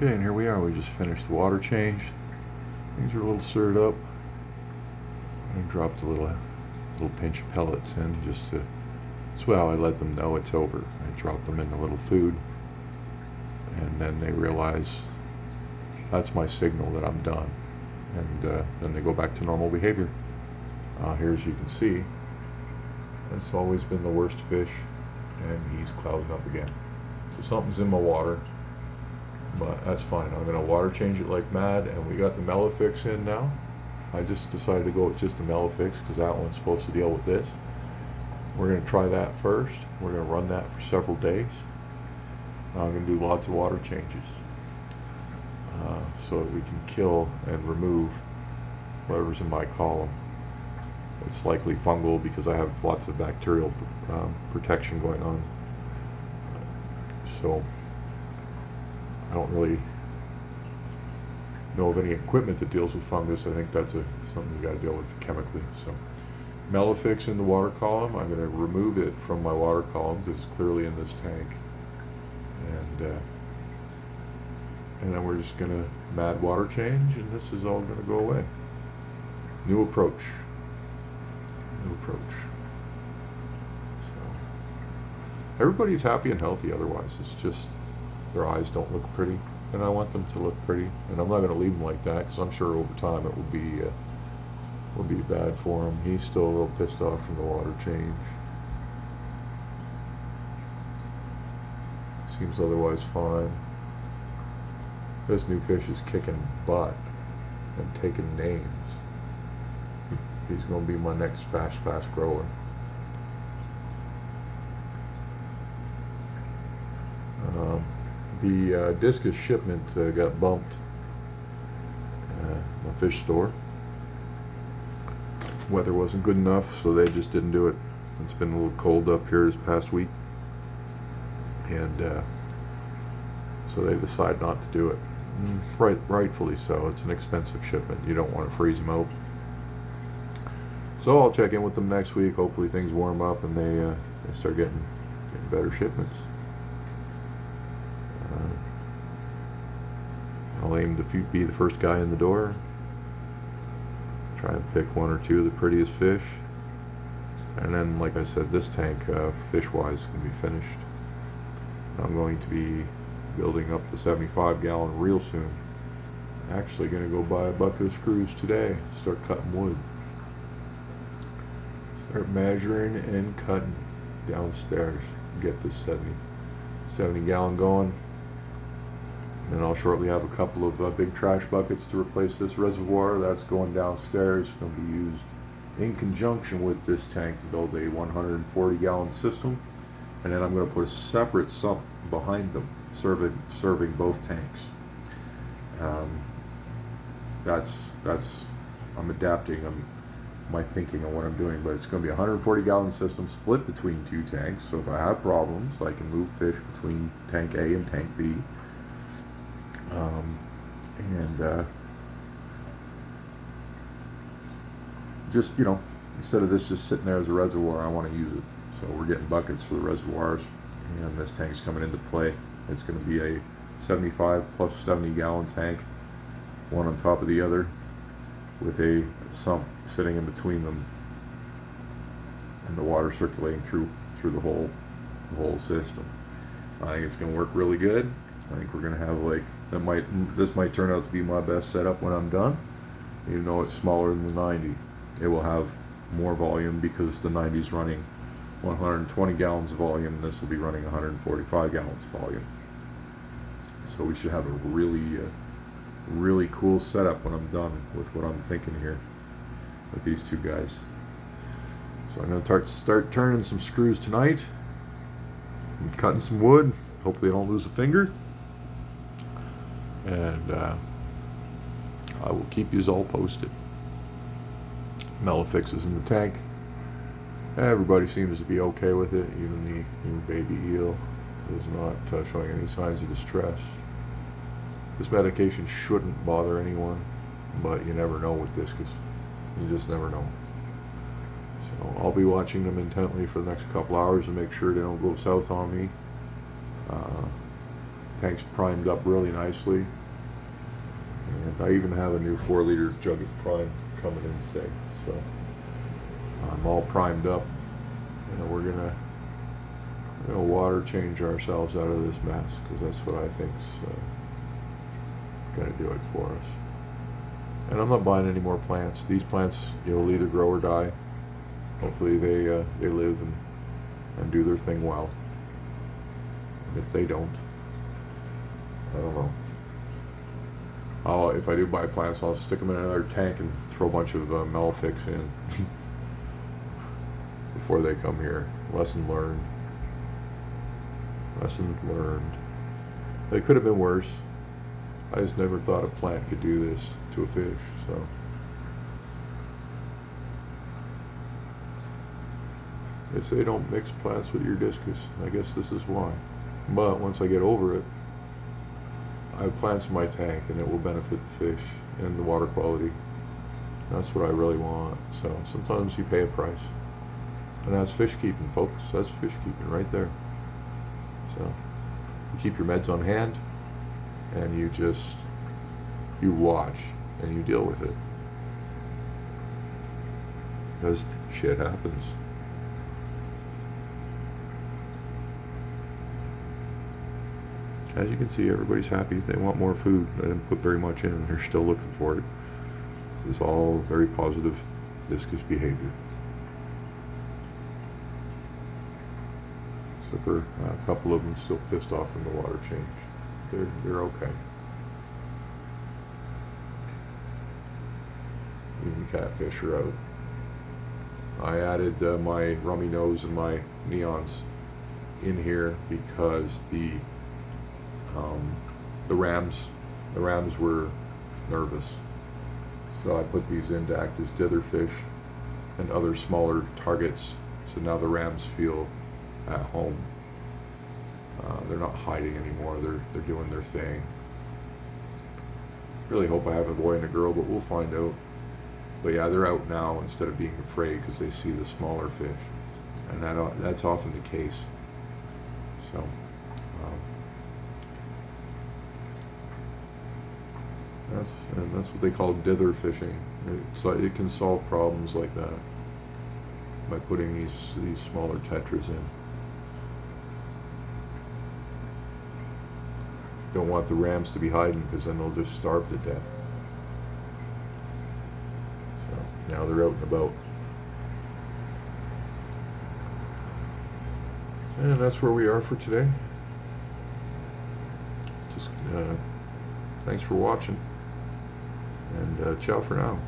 Okay, and here we are. We just finished the water change. Things are a little stirred up. I dropped a little pinch of pellets in just to, as well. I let them know it's over. I dropped them in a little food, and then they realize that's my signal that I'm done, and then they go back to normal behavior. Here, as you can see, it's always been the worst fish, and he's clouding up again. So something's in my water, but that's fine. I'm going to water change it like mad, and we got the Melafix in now. I just decided to go with just the Melafix because that one's supposed to deal with this. We're going to try that first. We're going to run that for several days. I'm going to do lots of water changes so that we can kill and remove whatever's in my column. It's likely fungal because I have lots of bacterial protection going on. So I don't really know of any equipment that deals with fungus. I think that's something you got to deal with chemically. So Melafix in the water column. I'm going to remove it from my water column because it's clearly in this tank, and then we're just going to mad water change, and this is all going to go away. New approach. So everybody's happy and healthy otherwise. It's just their eyes don't look pretty, and I want them to look pretty, and I'm not going to leave them like that because I'm sure over time it will be bad for him. He's still a little pissed off from the water change. Seems otherwise fine. This new fish is kicking butt and taking names. He's going to be my next fast grower. The discus shipment got bumped at my fish store. Weather wasn't good enough, so they just didn't do it. It's been a little cold up here this past week, and so they decided not to do it. Rightfully so. It's an expensive shipment. You don't want to freeze them out. So I'll check in with them next week. Hopefully things warm up and they start getting better shipments. I'll aim to be the first guy in the door. Try and pick one or two of the prettiest fish. And then, like I said, this tank, fish-wise, can be finished. I'm going to be building up the 75-gallon real soon. Actually going to go buy a bucket of screws today. Start cutting wood. Start measuring and cutting downstairs. Get this 70 gallon going. And I'll shortly have a couple of big trash buckets to replace this reservoir. That's going downstairs. It's going to be used in conjunction with this tank to build a 140 gallon system. And then I'm going to put a separate sump behind them, serving both tanks. I'm adapting my thinking on what I'm doing, but it's going to be a 140 gallon system split between two tanks. So if I have problems, I can move fish between tank A and tank B. Just, instead of this just sitting there as a reservoir, I want to use it. So we're getting buckets for the reservoirs, and this tank's coming into play. It's going to be a 75 plus 70 gallon tank, one on top of the other, with a sump sitting in between them, and the water circulating through the whole system. I think it's going to work really good. I think we're going to have this might turn out to be my best setup when I'm done. Even though it's smaller than the 90, it will have more volume because the 90 is running 120 gallons of volume, and this will be running 145 gallons volume. So we should have a really cool setup when I'm done with what I'm thinking here with these two guys. So I'm going to start turning some screws tonight and cutting some wood. Hopefully I don't lose a finger. And I will keep you all posted. Melafix is in the tank. Everybody seems to be okay with it. Even the new baby eel is not showing any signs of distress. This medication shouldn't bother anyone, but you never know with this because you just never know. So I'll be watching them intently for the next couple hours to make sure they don't go south on me. tank's primed up really nicely. And I even have a new 4-liter jug of prime coming in today. So I'm all primed up. And we're gonna water change ourselves out of this mess, because that's what I think's gonna do it for us. And I'm not buying any more plants. These plants, will either grow or die. Hopefully they live and do their thing well. And if they don't, I don't know. If I do buy plants, I'll stick them in another tank and throw a bunch of Melafix in before they come here. Lesson learned. Lesson learned. It could have been worse. I just never thought a plant could do this to a fish, so. They say don't mix plants with your discus. I guess this is why. But once I get over it, I have plants in my tank and it will benefit the fish and the water quality. That's what I really want. So sometimes you pay a price. And that's fish keeping, folks. That's fish keeping right there. So you keep your meds on hand and you watch and you deal with it. Because shit happens. As you can see, everybody's happy. They want more food. I didn't put very much in and they're still looking for it. This is all very positive discus behavior. Except for a couple of them still pissed off from the water change. They're okay. Even catfish are out. I added my rummy nose and my neons in here because the rams were nervous. So I put these in to act as ditherfish and other smaller targets. So now the rams feel at home. They're not hiding anymore. They're doing their thing. Really hope I have a boy and a girl, but we'll find out. But yeah, they're out now instead of being afraid because they see the smaller fish, and that's often the case. So. That's what they call dither fishing. It can solve problems like that by putting these smaller tetras in. Don't want the rams to be hiding because then they'll just starve to death. So now they're out and about. And that's where we are for today. Just thanks for watching. And ciao for now.